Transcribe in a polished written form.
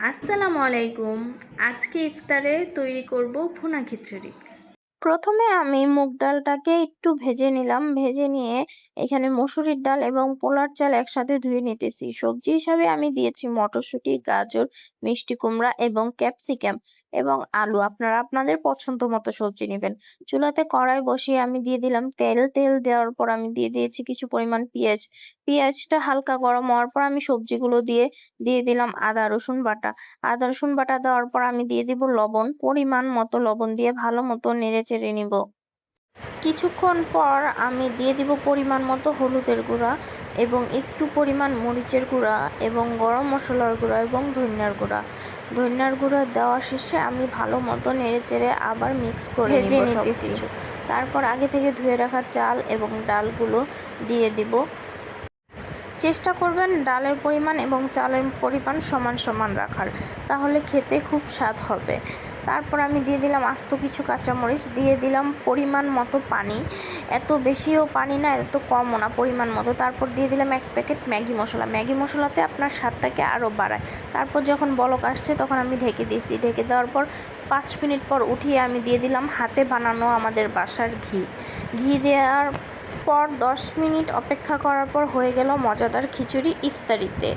আসসালামু আলাইকুম। আজকে ইফতারে তৈরি করব ভুনা খিচুড়ি। প্রথমে আমি মুগ ডালটাকে একটু ভেজে নিলাম। ভেজে নিয়ে এখানে মসুরির ডাল এবং পোলার চাল একসাথে ধুয়ে নিতেছি। সবজি হিসাবে আমি দিয়েছি মটরশুঁটি, গাজর, মিষ্টি কুমড়া এবং ক্যাপসিকাম এবং আলু। আপনারা আপনাদের পছন্দ মতো সবজি নেবেন। চুলাতে কড়াই বসিয়ে আমি দিয়ে দিলাম তেল। তেল দেওয়ার পর আমি দিয়ে দিয়েছি কিছু পরিমাণ পেঁয়াজ। পেঁয়াজটা হালকা গরম হওয়ার পর আমি সবজিগুলো দিয়ে দিলাম আদা রসুন বাটা। আদা রসুন বাটা দেওয়ার পর আমি দিয়ে দিব লবণ। পরিমাণ মতো লবণ দিয়ে ভালো মতো নেড়ে চেড়ে নিব। কিছুক্ষণ পর আমি দিয়ে দিব পরিমাণ মতো হলুদের গুঁড়া এবং একটু পরিমাণ মরিচের গুঁড়া এবং গরম মশলার গুঁড়া এবং ধনিয়ার গুঁড়া দেওয়া শেষে আমি ভালো মতো নেড়ে চেড়ে আবার মিক্স করে ভেজে নিব নিতেছি। সবকিছু। তারপর আগে থেকে ধুয়ে রাখা চাল এবং ডালগুলো দিয়ে দিব। চেষ্টা করবেন ডালের পরিমাণ এবং চালের পরিমাণ সমান সমান রাখার, তাহলে খেতে খুব স্বাদ হবে। তারপর আমি দিয়ে দিলাম আস্ত কিছু কাঁচামরিচ, দিয়ে দিলাম পরিমাণ মতো পানি। এত বেশিও পানি না, এত কমও না, পরিমাণ মতো। তারপর দিয়ে দিলাম 1 প্যাকেট ম্যাগি মশলা। ম্যাগি মশলাতে আপনার স্বাদটাকে আরও বাড়ায়। তারপর যখন বলক আসছে তখন আমি ঢেকে দিয়েছি। ঢেকে দেওয়ার পর 5 মিনিট পর উঠিয়ে আমি দিয়ে দিলাম হাতে বানানো আমাদের বাসার ঘি। ঘি দেওয়ার পর 10 মিনিট অপেক্ষা করার পর হয়ে গেল মজাদার খিচুড়ি ইফতারিতে।